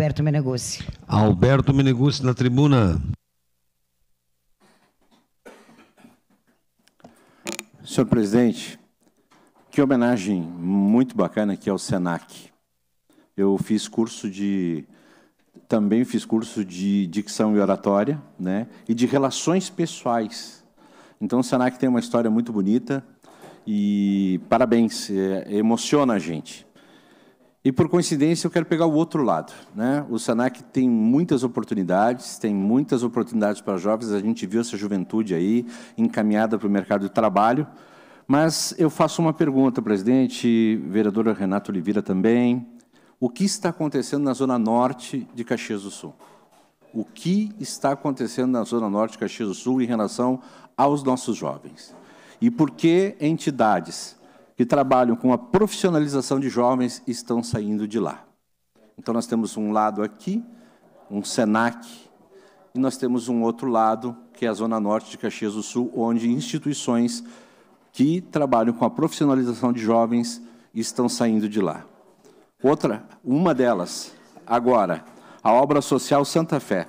Alberto Meneguzzi. Alberto Meneguzzi na tribuna. Senhor presidente, que homenagem muito bacana aqui ao SENAC. Eu fiz curso de... Também fiz curso de dicção e oratória, né, e de relações pessoais. Então, o SENAC tem uma história muito bonita e parabéns, emociona a gente. E, por coincidência, eu quero pegar o outro lado, né? O SENAC tem muitas oportunidades para jovens, a gente viu essa juventude aí encaminhada para o mercado de trabalho, mas eu faço uma pergunta, presidente, vereadora Renato Oliveira também. O que está acontecendo na Zona Norte de Caxias do Sul? O que está acontecendo na Zona Norte de Caxias do Sul em relação aos nossos jovens? E por que entidades que trabalham com a profissionalização de jovens estão saindo de lá? Então, nós temos um lado aqui, um SENAC, e nós temos um outro lado, que é a Zona Norte de Caxias do Sul, onde instituições que trabalham com a profissionalização de jovens estão saindo de lá. Uma delas, agora, a obra social Santa Fé.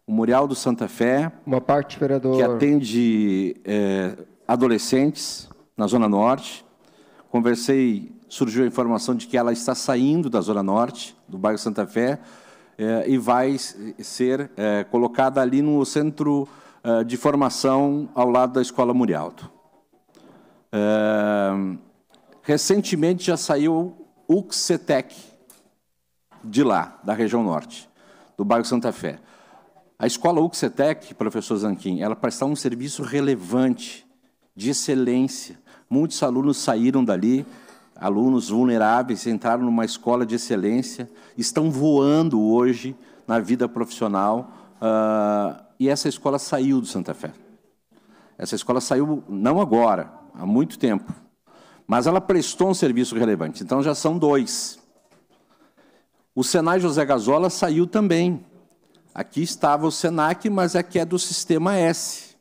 O Mural do Santa Fé, uma parte, vereador, que atende adolescentes na Zona Norte. Surgiu a informação de que ela está saindo da Zona Norte, do bairro Santa Fé, e vai ser colocada ali no centro de formação ao lado da Escola Murialdo. Recentemente já saiu o UCSETEC de lá, da região norte, do bairro Santa Fé. A escola UCSETEC, professor Zanquim, ela presta um serviço relevante, de excelência. Muitos alunos saíram dali, alunos vulneráveis, entraram numa escola de excelência, estão voando hoje na vida profissional, e essa escola saiu do Santa Fé. Essa escola saiu, não agora, há muito tempo, mas ela prestou um serviço relevante. Então, já são dois. O Senai José Gazola saiu também. Aqui estava o SENAC, mas aqui é do Sistema S.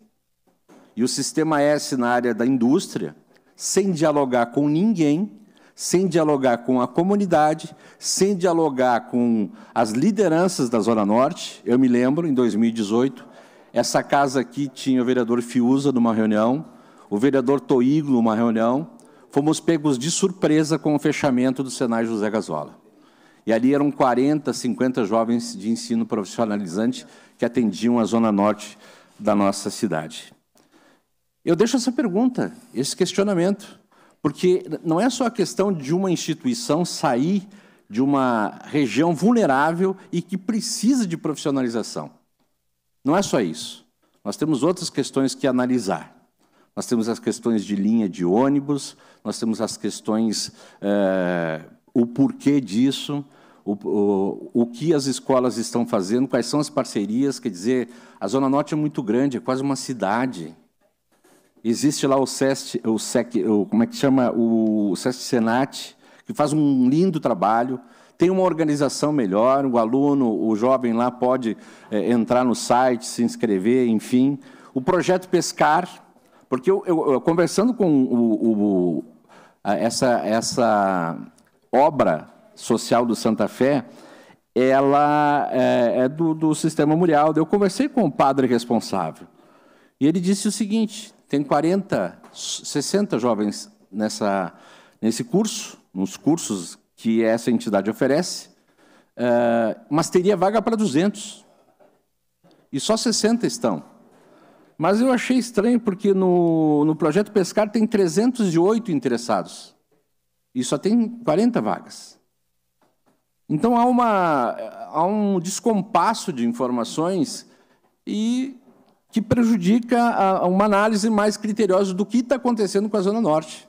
E o Sistema S, na área da indústria, sem dialogar com ninguém, sem dialogar com a comunidade, sem dialogar com as lideranças da Zona Norte. Eu me lembro, em 2018, essa casa aqui tinha o vereador Fiuza numa reunião, o vereador Toiglo numa reunião. Fomos pegos de surpresa com o fechamento do Senai José Gazola. E ali eram 40, 50 jovens de ensino profissionalizante que atendiam a Zona Norte da nossa cidade. Eu deixo essa pergunta, esse questionamento, porque não é só a questão de uma instituição sair de uma região vulnerável e que precisa de profissionalização. Não é só isso. Nós temos outras questões que analisar. Nós temos as questões de linha de ônibus, nós temos as questões, o porquê disso, o que as escolas estão fazendo, quais são as parcerias. Quer dizer, a Zona Norte é muito grande, é quase uma cidade. Existe lá o SESC-Senat, que faz um lindo trabalho, tem uma organização melhor, o aluno, o jovem lá pode entrar no site, se inscrever, enfim. O projeto Pescar, porque eu conversando com essa obra social do Santa Fé, ela é do Sistema Murialdo. Eu conversei com o padre responsável, e ele disse o seguinte: tem 60 jovens nesse curso, nos cursos que essa entidade oferece, mas teria vaga para 200, e só 60 estão. Mas eu achei estranho, porque no projeto Pescar tem 308 interessados, e só tem 40 vagas. Então, há um descompasso de informações e que prejudica uma análise mais criteriosa do que está acontecendo com a Zona Norte.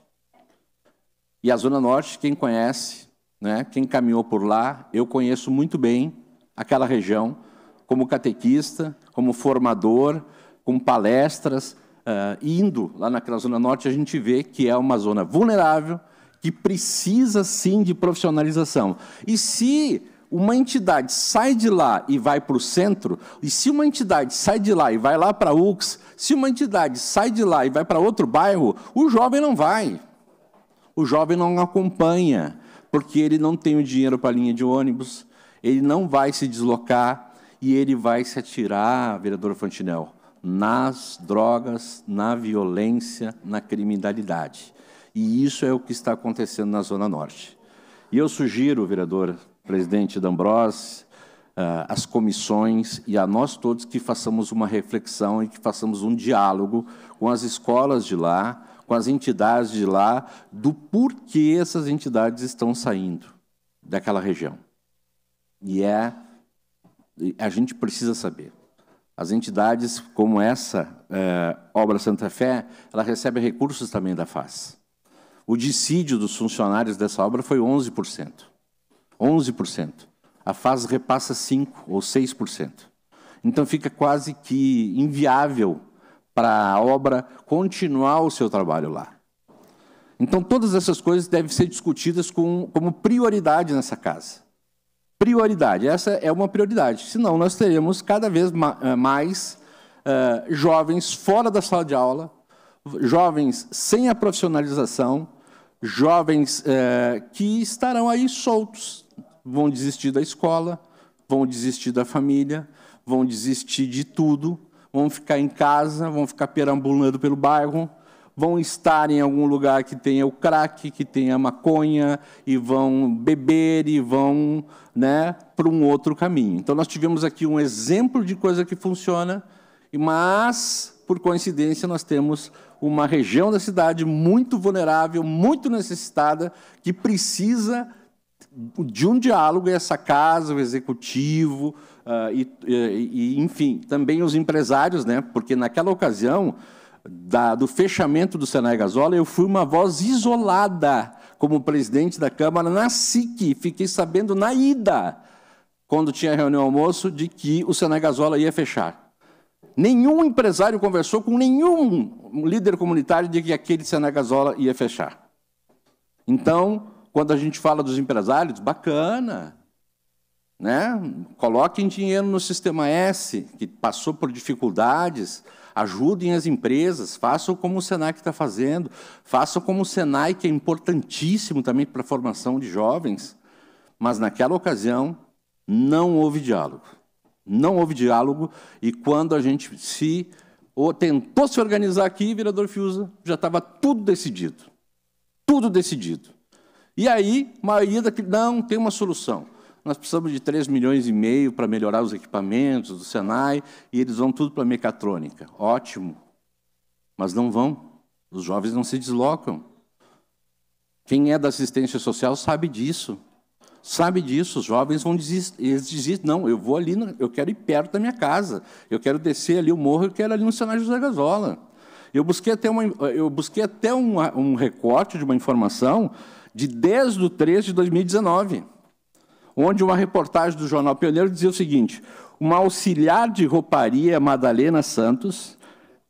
E a Zona Norte, quem conhece, né, quem caminhou por lá, eu conheço muito bem aquela região, como catequista, como formador, com palestras, indo lá naquela Zona Norte, a gente vê que é uma zona vulnerável, que precisa, sim, de profissionalização. E se uma entidade sai de lá e vai para o centro, e se uma entidade sai de lá e vai lá para a UX, se uma entidade sai de lá e vai para outro bairro, o jovem não vai. O jovem não acompanha, porque ele não tem o dinheiro para a linha de ônibus, ele não vai se deslocar e ele vai se atirar, vereador Fantinel, nas drogas, na violência, na criminalidade. E isso é o que está acontecendo na Zona Norte. E eu sugiro, vereador presidente D'Ambrossi, as comissões e a nós todos que façamos uma reflexão e que façamos um diálogo com as escolas de lá, com as entidades de lá, do porquê essas entidades estão saindo daquela região. E a gente precisa saber. As entidades como essa, Obra Santa Fé, ela recebe recursos também da FAS. O dissídio dos funcionários dessa obra foi 11%. 11%. A FAS repassa 5% ou 6%. Então, fica quase que inviável para a obra continuar o seu trabalho lá. Então, todas essas coisas devem ser discutidas como prioridade nessa casa. Prioridade, essa é uma prioridade. Senão, nós teremos cada vez mais jovens fora da sala de aula, jovens sem a profissionalização, jovens que estarão aí soltos. Vão desistir da escola, vão desistir da família, vão desistir de tudo, vão ficar em casa, vão ficar perambulando pelo bairro, vão estar em algum lugar que tenha o crack, que tenha a maconha, e vão beber e vão, né, para um outro caminho. Então, nós tivemos aqui um exemplo de coisa que funciona, mas, por coincidência, nós temos uma região da cidade muito vulnerável, muito necessitada, que precisa de um diálogo, e essa casa, o executivo, enfim, também os empresários, né? Porque naquela ocasião do fechamento do Senai Gasola, eu fui uma voz isolada como presidente da Câmara na SIC, fiquei sabendo na ida, quando tinha reunião almoço, de que o Senai Gasola ia fechar. Nenhum empresário conversou com nenhum líder comunitário de que aquele Senai Gasola ia fechar. Então, quando a gente fala dos empresários, bacana, né? Coloquem dinheiro no Sistema S, que passou por dificuldades, ajudem as empresas, façam como o Senai está fazendo, façam como o Senai, que é importantíssimo também para a formação de jovens, mas naquela ocasião não houve diálogo. Não houve diálogo, e quando a gente tentou se organizar aqui, vereador Fiuza, já estava tudo decidido. Tudo decidido. E aí, a maioria não tem uma solução. Nós precisamos de 3,5 milhões para melhorar os equipamentos do Senai, e eles vão tudo para a mecatrônica. Ótimo. Mas não vão. Os jovens não se deslocam. Quem é da assistência social sabe disso. Sabe disso. Os jovens vão desistir. Eles desistem. Não, eu vou ali, eu quero ir perto da minha casa. Eu quero descer ali o morro, eu quero ali no Senai José Gasola. Eu busquei até um recorte de uma informação de 10/3/2019, onde uma reportagem do Jornal Pioneiro dizia o seguinte: uma auxiliar de rouparia, Madalena Santos,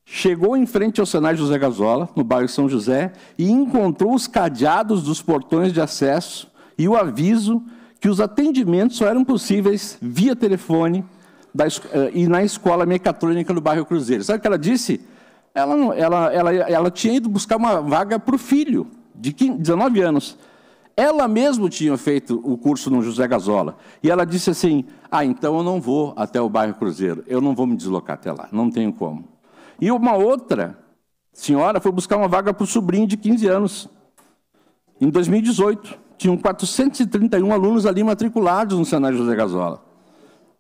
chegou em frente ao Senai José Gasola, no bairro São José, e encontrou os cadeados dos portões de acesso e o aviso que os atendimentos só eram possíveis via telefone e na escola mecatrônica no bairro Cruzeiro. Sabe o que ela disse? Ela tinha ido buscar uma vaga para o filho, de 19 anos. Ela mesma tinha feito o curso no José Gasola. E ela disse assim: então eu não vou até o bairro Cruzeiro, eu não vou me deslocar até lá, não tenho como. E uma outra senhora foi buscar uma vaga para o sobrinho de 15 anos. Em 2018, tinham 431 alunos ali matriculados no Senai José Gasola.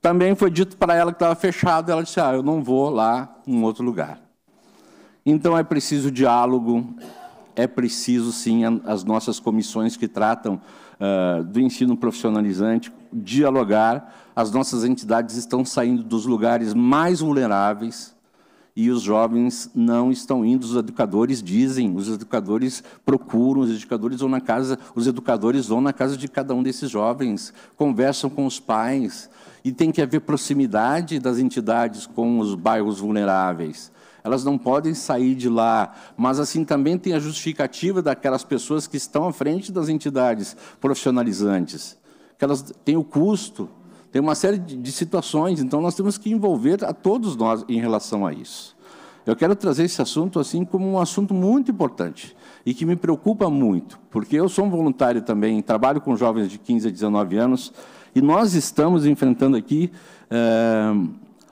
Também foi dito para ela que estava fechado, ela disse: eu não vou lá em outro lugar. Então, é preciso diálogo, é preciso, sim, as nossas comissões que tratam do ensino profissionalizante, dialogar. As nossas entidades estão saindo dos lugares mais vulneráveis e os jovens não estão indo. Os educadores dizem, os educadores procuram, os educadores vão na casa de cada um desses jovens, conversam com os pais, e tem que haver proximidade das entidades com os bairros vulneráveis. Elas não podem sair de lá, mas assim também tem a justificativa daquelas pessoas que estão à frente das entidades profissionalizantes, que elas têm o custo, tem uma série de situações, então nós temos que envolver a todos nós em relação a isso. Eu quero trazer esse assunto assim como um assunto muito importante e que me preocupa muito, porque eu sou um voluntário também, trabalho com jovens de 15 a 19 anos, E nós estamos enfrentando aqui,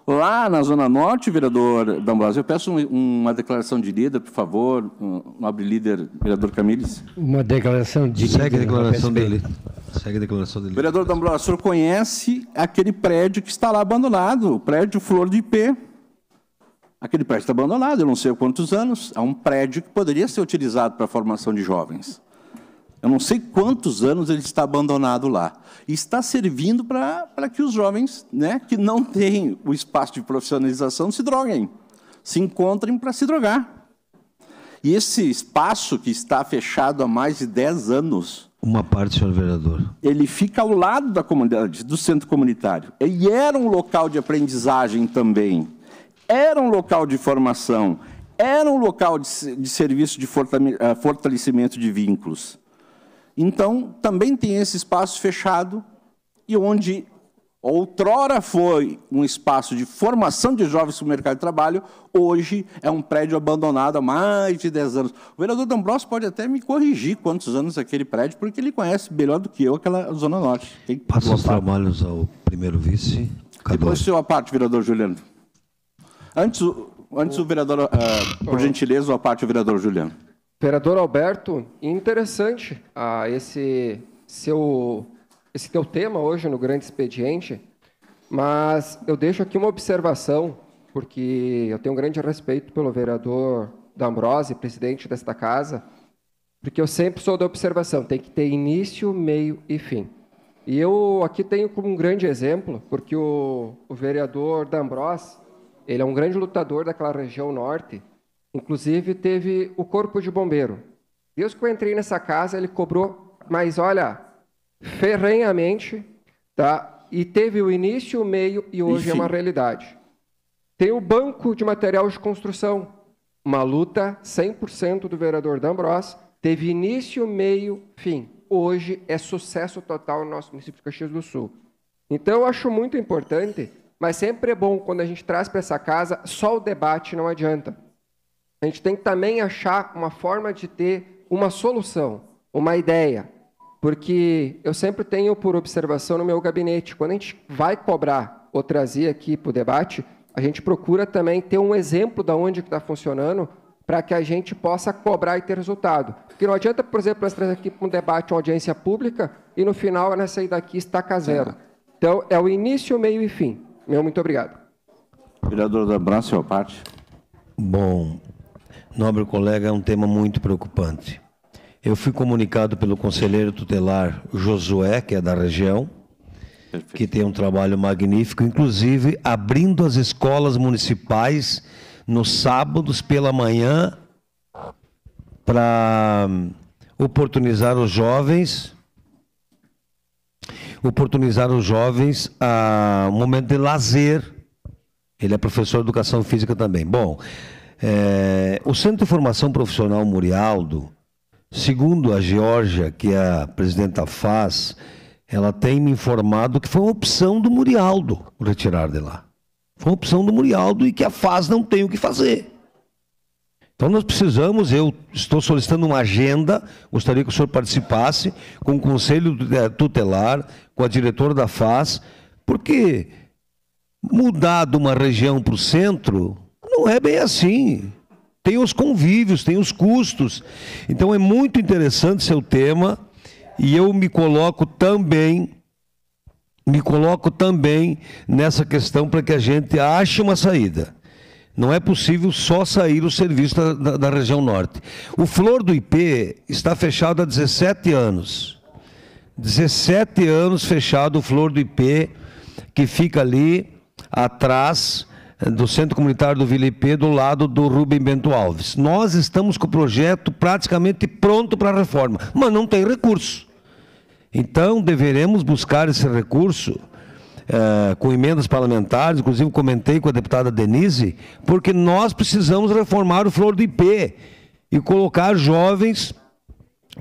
lá na Zona Norte, vereador D'Ambrosio, eu peço uma declaração de líder, por favor, nobre líder, vereador Camires. Uma declaração de líder. Segue a declaração dele. Segue a declaração dele. Vereador D'Ambrosio, o senhor conhece aquele prédio que está lá abandonado, o prédio Flor do IP. Aquele prédio está abandonado, eu não sei há quantos anos, é um prédio que poderia ser utilizado para a formação de jovens. Eu não sei quantos anos ele está abandonado lá. E está servindo para que os jovens, né, que não têm o espaço de profissionalização se droguem, se encontrem para se drogar. E esse espaço que está fechado há mais de 10 anos... Uma parte, senhor vereador. Ele fica ao lado da comunidade, do centro comunitário. E era um local de aprendizagem também. Era um local de formação. Era um local de serviço de fortalecimento de vínculos. Então, também tem esse espaço fechado, e onde outrora foi um espaço de formação de jovens para o mercado de trabalho, hoje é um prédio abandonado há mais de 10 anos. O vereador D'Ambrosio pode até me corrigir quantos anos aquele prédio, porque ele conhece melhor do que eu aquela Zona Norte. Passa os trabalhos ao primeiro vice. Depois o senhor à parte, vereador Juliano. Antes o vereador, por gentileza, a parte o vereador Juliano. Vereador Alberto, interessante esse teu tema hoje no Grande Expediente, mas eu deixo aqui uma observação, porque eu tenho um grande respeito pelo vereador D'Ambrosio, presidente desta casa, porque eu sempre sou da observação, tem que ter início, meio e fim. E eu aqui tenho como um grande exemplo, porque o vereador D'Ambrosio, ele é um grande lutador daquela região norte. Inclusive, teve o Corpo de Bombeiro. Desde que eu entrei nessa casa, ele cobrou, mas olha, ferrenhamente, tá? E teve o início, o meio e hoje é uma realidade. Tem o Banco de Material de Construção, uma luta 100% do vereador D'Ambrosio, teve início, meio, fim. Hoje é sucesso total no nosso município de Caxias do Sul. Então, eu acho muito importante, mas sempre é bom quando a gente traz para essa casa, só o debate não adianta. A gente tem que também achar uma forma de ter uma solução, uma ideia. Porque eu sempre tenho por observação no meu gabinete, quando a gente vai cobrar ou trazer aqui para o debate, a gente procura também ter um exemplo de onde está funcionando para que a gente possa cobrar e ter resultado. Porque não adianta, por exemplo, nós trazer aqui para um debate uma audiência pública e no final, nessa sair daqui, estaca zero. Então, é o início, meio e fim. Muito obrigado. Vereador D'Ambrosio, a parte. Bom, nobre colega, é um tema muito preocupante. Eu fui comunicado pelo conselheiro tutelar Josué, que é da região, perfeito, que tem um trabalho magnífico, inclusive abrindo as escolas municipais nos sábados pela manhã para oportunizar os jovens a um momento de lazer. Ele é professor de educação física também. Bom, o Centro de Formação Profissional Murialdo, segundo a Geórgia, que é a presidente da FAS, ela tem me informado que foi uma opção do Murialdo retirar de lá. Foi uma opção do Murialdo e que a FAS não tem o que fazer. Então nós precisamos, eu estou solicitando uma agenda, gostaria que o senhor participasse com o Conselho Tutelar, com a diretora da FAS, porque mudar de uma região para o centro não é bem assim. Tem os convívios, tem os custos. Então é muito interessante seu tema e eu me coloco também nessa questão para que a gente ache uma saída. Não é possível só sair o serviço da região norte. O Flor do IP está fechado há 17 anos. 17 anos fechado o Flor do IP, que fica ali atrás do Centro Comunitário do Vila IP, do lado do Rubem Bento Alves. Nós estamos com o projeto praticamente pronto para a reforma, mas não tem recurso. Então, deveremos buscar esse recurso com emendas parlamentares, inclusive comentei com a deputada Denise, porque nós precisamos reformar o Flor do IP e colocar jovens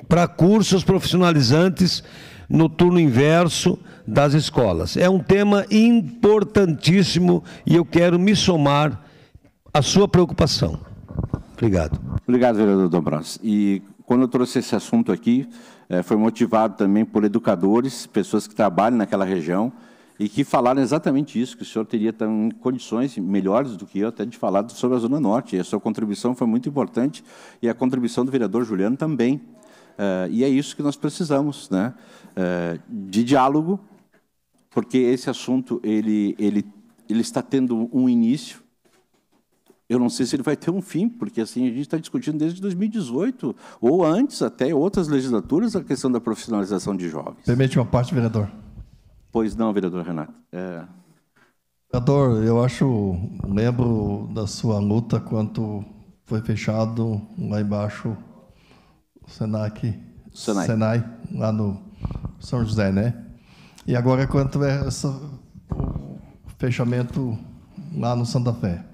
para cursos profissionalizantes no turno inverso das escolas. É um tema importantíssimo e eu quero me somar à sua preocupação. Obrigado. Obrigado, vereador D'Ambrosio. E quando eu trouxe esse assunto aqui, foi motivado também por educadores, pessoas que trabalham naquela região, e que falaram exatamente isso, que o senhor teria condições melhores do que eu até de falar sobre a Zona Norte. E a sua contribuição foi muito importante, e a contribuição do vereador Juliano também. E é isso que nós precisamos, né? De diálogo, porque esse assunto ele está tendo um início. Eu não sei se ele vai ter um fim, porque assim a gente está discutindo desde 2018, ou antes, até outras legislaturas, a questão da profissionalização de jovens. Permite uma parte, vereador. Pois não, vereador Renato. Vereador, lembro da sua luta quando foi fechado lá embaixo o Senai, lá no São José, né? E agora quanto é o fechamento lá no Santa Fé.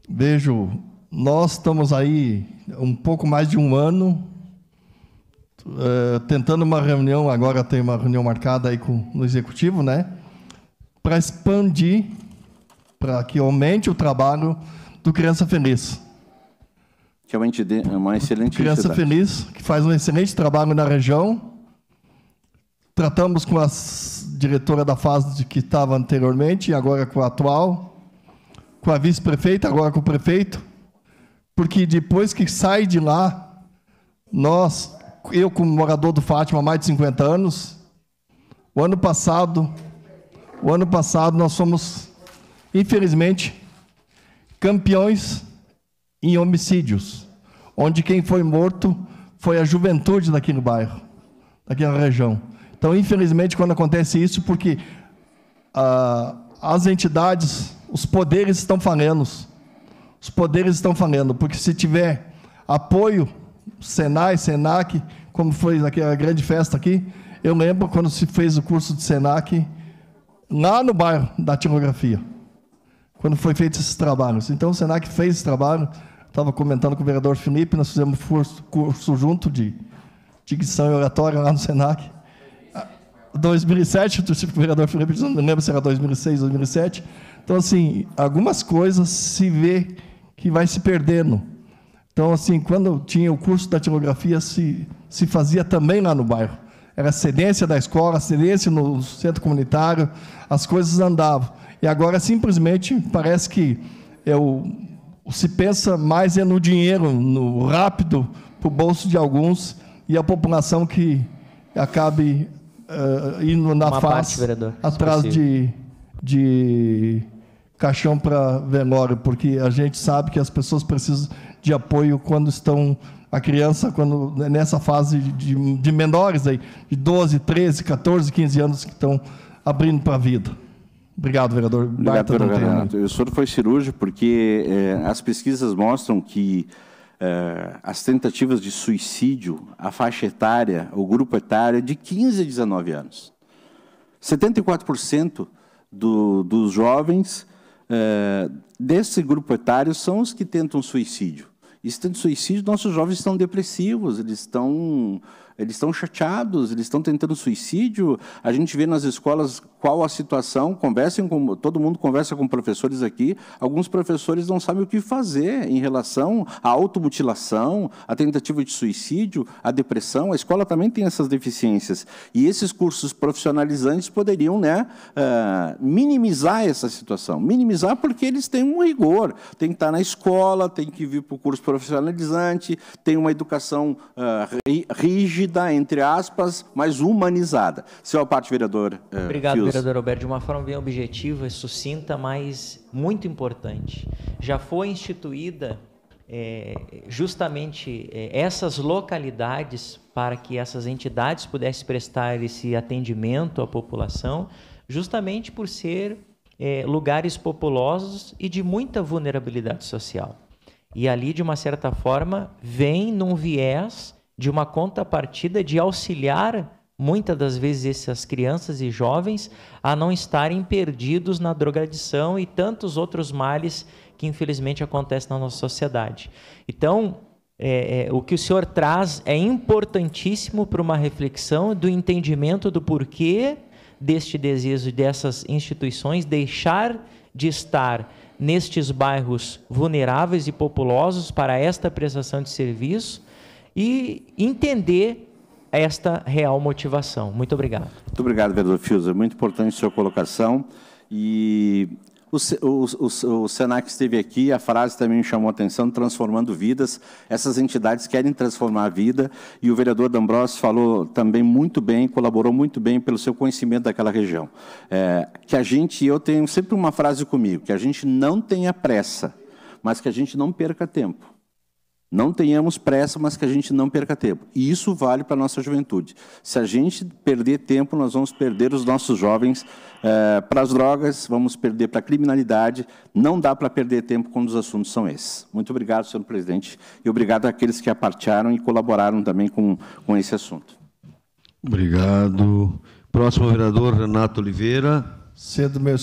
Vejo, nós estamos aí um pouco mais de um ano tentando uma reunião, agora tem uma reunião marcada aí no Executivo, né? Para expandir, para que aumente o trabalho do Criança Feliz. Que é uma excelente Criança entidade. Feliz, que faz um excelente trabalho na região. Tratamos com a diretora da fase que estava anteriormente, e agora com a atual, com a vice-prefeita, agora com o prefeito, porque depois que sai de lá, eu como morador do Fátima há mais de 50 anos, o ano passado nós fomos, infelizmente, campeões em homicídios, onde quem foi morto foi a juventude daquele bairro, daquela região. Então, infelizmente, quando acontece isso, porque as entidades, os poderes estão falhando. Os poderes estão falhando, porque se tiver apoio, Senai, Senac, como foi naquela grande festa aqui, eu lembro quando se fez o curso de Senac, lá no bairro da Tipografia, quando foi feito esses trabalhos. Então, o Senac fez esse trabalho, estava comentando com o vereador Felipe, nós fizemos curso junto de dicção e oratória lá no Senac. 2007, o vereador Felipe, não lembro se era 2006, 2007. Então, assim, algumas coisas se vê que vai se perdendo. Então, assim, quando tinha o curso da tipografia, se fazia também lá no bairro. Era cedência da escola, cedência no centro comunitário, as coisas andavam. E agora, simplesmente, parece que se pensa mais no dinheiro, no rápido, para o bolso de alguns, e a população que acabe indo na face, vereador, atrás de caixão para velório, porque a gente sabe que as pessoas precisam de apoio quando estão, a criança, quando nessa fase de menores, aí, de 12, 13, 14, 15 anos que estão abrindo para a vida. Obrigado, vereador. Obrigado, vereador Renato. O senhor foi cirúrgico porque as pesquisas mostram que as tentativas de suicídio, a faixa etária, o grupo etário é de 15 a 19 anos. 74% dos jovens desse grupo etário são os que tentam suicídio. E se tentam suicídio, nossos jovens estão depressivos, eles estão chateados, eles estão tentando suicídio. A gente vê nas escolas qual a situação, todo mundo conversa com professores aqui, alguns professores não sabem o que fazer em relação à automutilação, à tentativa de suicídio, à depressão. A escola também tem essas deficiências. E esses cursos profissionalizantes poderiam, né, minimizar essa situação. Minimizar porque eles têm um rigor. Tem que estar na escola, tem que vir para o curso profissionalizante, tem uma educação rígida, entre aspas, mas humanizada. Senhor parte, vereador. Obrigado, vereador Alberto. De uma forma bem objetiva e sucinta, mas muito importante. Já foi instituída justamente essas localidades para que essas entidades pudessem prestar esse atendimento à população, justamente por ser lugares populosos e de muita vulnerabilidade social. E ali, de uma certa forma, vem num viés de uma contrapartida de auxiliar, muitas das vezes, essas crianças e jovens a não estarem perdidos na drogadição e tantos outros males que, infelizmente, acontecem na nossa sociedade. Então, o que o senhor traz é importantíssimo para uma reflexão do entendimento do porquê deste desejo dessas instituições deixar de estar nestes bairros vulneráveis e populosos para esta prestação de serviço e entender esta real motivação. Muito obrigado. Muito obrigado, vereador Fiuza. Muito importante a sua colocação. E o Senac esteve aqui, a frase também me chamou a atenção, transformando vidas. Essas entidades querem transformar a vida, e o vereador D'Ambrosio falou também muito bem, colaborou muito bem pelo seu conhecimento daquela região. Eu tenho sempre uma frase comigo, que a gente não tenha pressa, mas que a gente não perca tempo. Não tenhamos pressa, mas que a gente não perca tempo. E isso vale para a nossa juventude. Se a gente perder tempo, nós vamos perder os nossos jovens para as drogas, vamos perder para a criminalidade. Não dá para perder tempo quando os assuntos são esses. Muito obrigado, senhor presidente, e obrigado àqueles que apartearam e colaboraram também com esse assunto. Obrigado. Próximo vereador, Renato Oliveira. Cedo meus